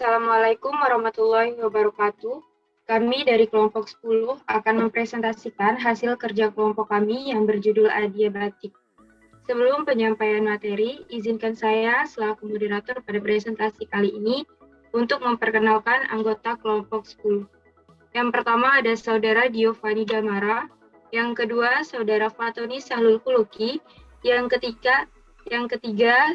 Assalamualaikum warahmatullahi wabarakatuh. Kami dari kelompok 10 akan mempresentasikan hasil kerja kelompok kami yang berjudul Adiabatik. Sebelum penyampaian materi, izinkan saya selaku moderator pada presentasi kali ini untuk memperkenalkan anggota kelompok 10. Yang pertama ada Saudara Giovanni Damara, yang kedua Saudara Fatoni Sahlul Kuluki, yang ketiga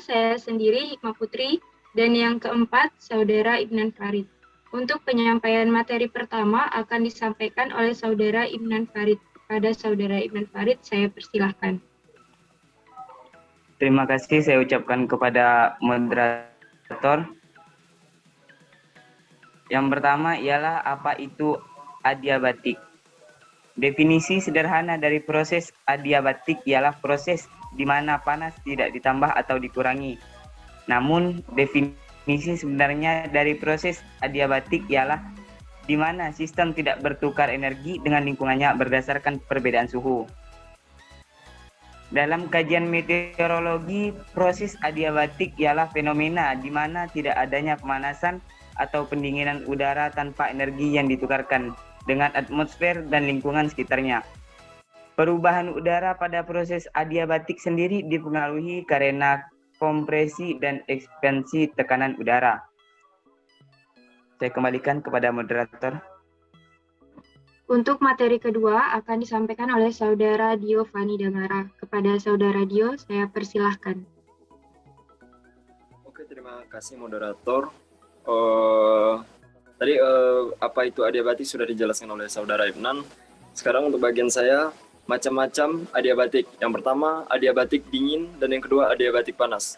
saya sendiri Hikmah Putri, dan yang keempat, Saudara Ibnan Farid. Untuk penyampaian materi pertama akan disampaikan oleh Saudara Ibnan Farid. Pada Saudara Ibnan Farid, saya persilahkan. Terima kasih saya ucapkan kepada moderator. Yang pertama ialah apa itu adiabatik. Definisi sederhana dari proses adiabatik ialah proses di mana panas tidak ditambah atau dikurangi. Namun, definisi sebenarnya dari proses adiabatik ialah di mana sistem tidak bertukar energi dengan lingkungannya berdasarkan perbedaan suhu. Dalam kajian meteorologi, proses adiabatik ialah fenomena di mana tidak adanya pemanasan atau pendinginan udara tanpa energi yang ditukarkan dengan atmosfer dan lingkungan sekitarnya. Perubahan udara pada proses adiabatik sendiri dipengaruhi karena kompresi dan ekspansi tekanan udara. Saya kembalikan kepada moderator. Untuk materi kedua akan disampaikan oleh Saudara Giovanni Damara. Kepada Saudara Dio, saya persilahkan. Oke, terima kasih moderator. Tadi apa itu adiabatik sudah dijelaskan oleh Saudara Ibnan. Sekarang untuk bagian saya, macam-macam adiabatik. Yang pertama, adiabatik dingin, dan yang kedua, adiabatik panas.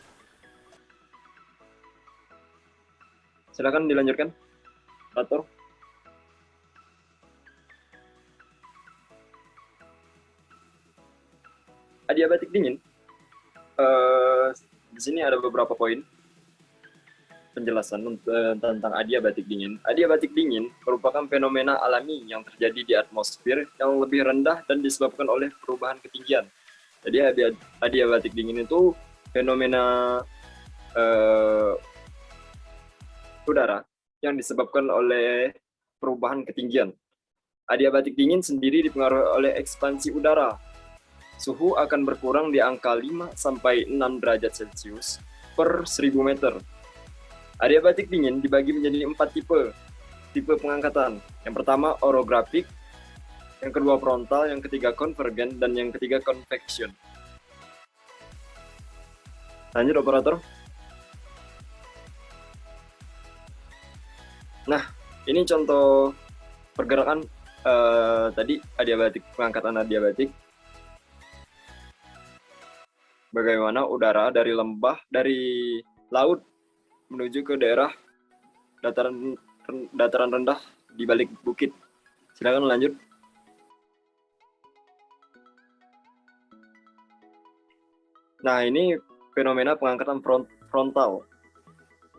Silakan dilanjutkan, moderator. Adiabatik dingin, di sini ada beberapa poin penjelasan tentang adiabatik dingin. Adiabatik dingin merupakan fenomena alami yang terjadi di atmosfer yang lebih rendah dan disebabkan oleh perubahan ketinggian. Jadi adiabatik dingin itu fenomena udara yang disebabkan oleh perubahan ketinggian. Adiabatik dingin sendiri dipengaruhi oleh ekspansi udara. Suhu akan berkurang di angka 5 sampai 6 derajat Celcius per 1000 meter. Adiabatik dingin dibagi menjadi 4 tipe pengangkatan. Yang pertama orografik, yang kedua frontal, yang ketiga konvergen, dan yang ketiga convection. Lanjut operator. Nah, ini contoh pergerakan tadi adiabatik, pengangkatan adiabatik. Bagaimana udara dari laut menuju ke daerah dataran rendah di balik bukit. Silakan lanjut. Nah, ini fenomena pengangkatan frontal.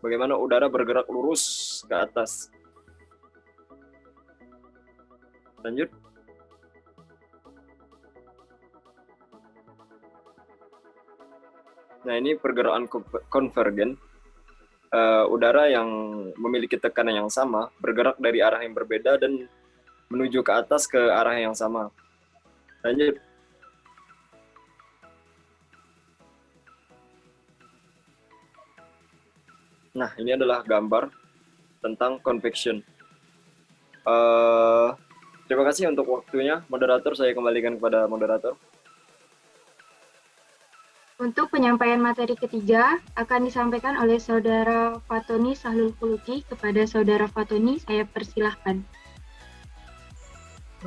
Bagaimana udara bergerak lurus ke atas. Lanjut. Nah, ini pergerakan konvergen. Udara yang memiliki tekanan yang sama bergerak dari arah yang berbeda dan menuju ke atas ke arah yang sama. Lanjut. Nah, ini adalah gambar tentang convection. Terima kasih untuk waktunya, moderator. Saya kembalikan kepada moderator. Untuk penyampaian materi ketiga akan disampaikan oleh Saudara Fatoni Sahlul Kuluki. Kepada Saudara Fatoni, saya persilahkan.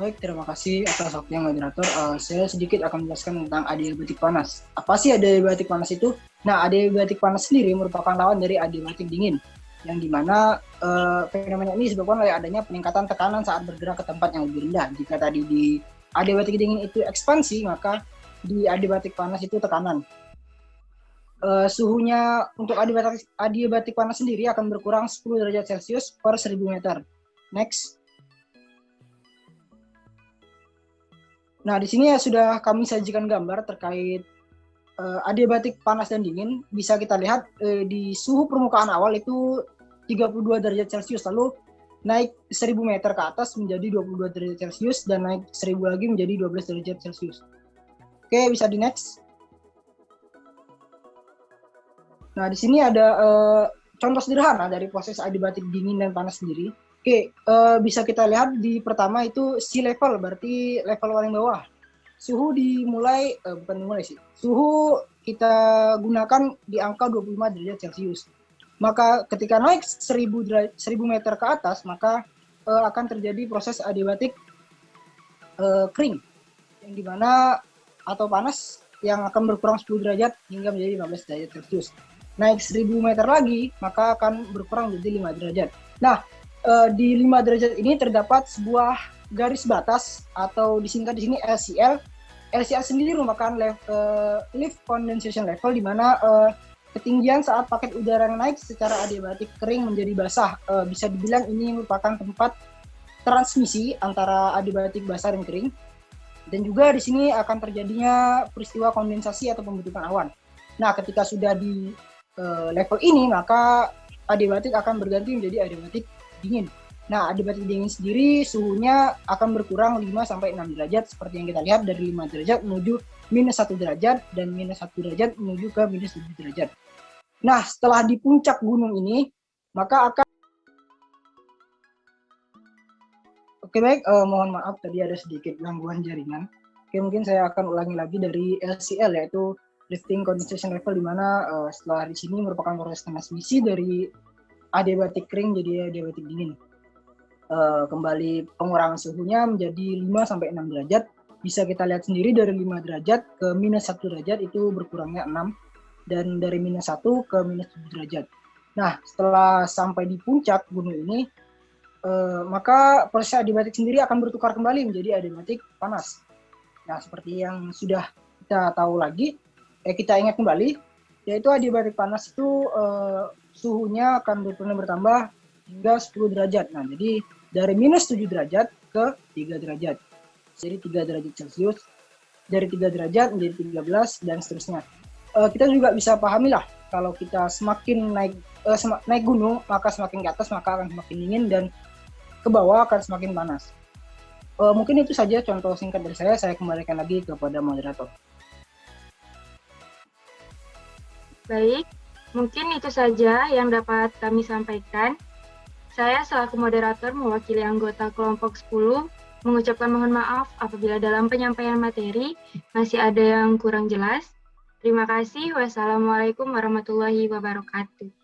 Baik, terima kasih atas waktunya moderator. Saya sedikit akan menjelaskan tentang adiabatik panas. Apa sih adiabatik panas itu? Nah, adiabatik panas sendiri merupakan lawan dari adiabatik dingin, yang dimana fenomena ini disebabkan oleh adanya peningkatan tekanan saat bergerak ke tempat yang lebih rendah. Jika tadi di adiabatik dingin itu ekspansi, maka di adiabatik panas itu tekanan. Suhunya untuk adiabatik panas sendiri akan berkurang 10 derajat Celcius per 1000 meter. Next. Nah, di sini sudah kami sajikan gambar terkait adiabatik panas dan dingin. Bisa kita lihat di suhu permukaan awal itu 32 derajat Celcius, lalu naik 1000 meter ke atas menjadi 22 derajat Celcius, dan naik 1000 lagi menjadi 12 derajat Celcius. Oke, bisa di next. Nah, di sini ada contoh sederhana dari proses adiabatik dingin dan panas sendiri. Oke, bisa kita lihat di pertama itu sea level, berarti level paling bawah. Suhu dimulai, suhu kita gunakan di angka 25 derajat Celcius. Maka ketika naik 1000 meter ke atas, maka akan terjadi proses adiabatik kering, yang dimana atau panas yang akan berkurang 10 derajat hingga menjadi 15 derajat Celcius. Naik 1000 meter lagi, maka akan berkurang menjadi 5 derajat. Nah, di 5 derajat ini terdapat sebuah garis batas atau disingkat di sini LCL. LCL sendiri merupakan lift condensation level, di mana ketinggian saat paket udara yang naik secara adiabatik kering menjadi basah. Bisa dibilang ini merupakan tempat transmisi antara adiabatik basah dan kering. Dan juga di sini akan terjadinya peristiwa kondensasi atau pembentukan awan. Nah, ketika sudah di level ini, maka adiabatik akan berganti menjadi adiabatik dingin. Nah, adiabatik dingin sendiri suhunya akan berkurang 5-6 derajat, seperti yang kita lihat dari 5 derajat menuju -1 derajat, dan -1 derajat menuju ke -7 derajat. Nah, setelah di puncak gunung ini, maka akan... Oke, baik, mohon maaf tadi ada sedikit gangguan jaringan. Oke, mungkin saya akan ulangi lagi dari LCL, yaitu lifting condensation level, di mana setelah di sini merupakan proses transmisi dari adiabatik kering jadi adiabatik dingin. Kembali pengurangan suhunya menjadi 5-6 derajat. Bisa kita lihat sendiri dari 5 derajat ke -1 derajat itu berkurangnya 6, dan dari -1 ke -7 derajat. Nah, setelah sampai di puncak gunung ini, maka proses adiabatik sendiri akan bertukar kembali menjadi adiabatik panas. Nah, seperti yang sudah kita tahu lagi, kita ingat kembali, yaitu adiabatik panas itu suhunya akan bertambah hingga 10 derajat. Nah, jadi dari -7 derajat ke 3 derajat. Jadi 3 derajat Celcius, dari 3 derajat menjadi 13, dan seterusnya. Kita juga bisa pahami lah, kalau kita semakin naik gunung, maka semakin ke atas maka akan semakin dingin, dan ke bawah akan semakin panas. Mungkin itu saja contoh singkat dari saya kembalikan lagi kepada moderator. Baik, mungkin itu saja yang dapat kami sampaikan. Saya selaku moderator mewakili anggota kelompok 10 mengucapkan mohon maaf apabila dalam penyampaian materi masih ada yang kurang jelas. Terima kasih. Wassalamualaikum warahmatullahi wabarakatuh.